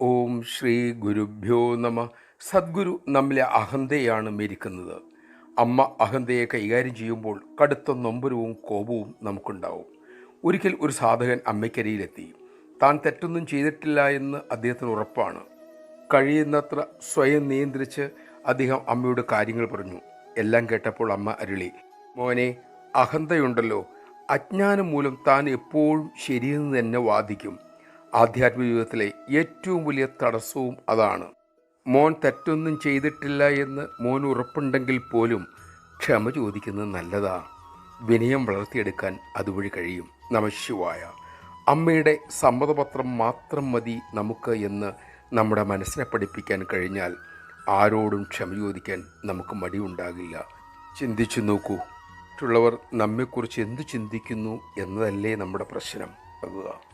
ഓം ശ്രീ ഗുരുഭ്യോ നമ. സദ്ഗുരു നമ്മിലെ അഹന്തയാണ് മെരിക്കുന്നത്. അമ്മ അഹന്തയെ കൈകാര്യം ചെയ്യുമ്പോൾ കടുത്ത നൊമ്പരവും കോപവും നമുക്കുണ്ടാവും. ഒരിക്കൽ ഒരു സാധകൻ അമ്മയ്ക്കരിയിലെത്തി. താൻ തെറ്റൊന്നും ചെയ്തിട്ടില്ല എന്ന് അദ്ദേഹത്തിന് ഉറപ്പാണ്. കഴിയുന്നത്ര സ്വയം നിയന്ത്രിച്ച് അദ്ദേഹം അമ്മയോട് കാര്യങ്ങൾ പറഞ്ഞു. എല്ലാം കേട്ടപ്പോൾ അമ്മ അരുളി, മോനെ, അഹന്തയുണ്ടല്ലോ, അജ്ഞാനം മൂലം താൻ എപ്പോഴും ശരിയെന്ന് തന്നെ വാദിക്കും. ആധ്യാത്മിക ജീവിതത്തിലെ ഏറ്റവും വലിയ തടസ്സവും അതാണ്. മോൻ തെറ്റൊന്നും ചെയ്തിട്ടില്ല എന്ന് മോൻ ഉറപ്പുണ്ടെങ്കിൽ പോലും ക്ഷമ ചോദിക്കുന്നത് നല്ലതാ. വിനയം വളർത്തിയെടുക്കാൻ അതുവഴി കഴിയും. നമഃശിവായ. അമ്മയുടെ സമ്മതപത്രം മാത്രം മതി നമുക്ക് എന്ന് നമ്മുടെ മനസ്സിനെ പഠിപ്പിക്കാൻ കഴിഞ്ഞാൽ ആരോടും ക്ഷമ ചോദിക്കാൻ നമുക്ക് മടിയുണ്ടാകില്ല. ചിന്തിച്ചു നോക്കൂ, മറ്റുള്ളവർ നമ്മെക്കുറിച്ച് എന്തു ചിന്തിക്കുന്നു എന്നതല്ലേ നമ്മുടെ പ്രശ്നം ആകുക.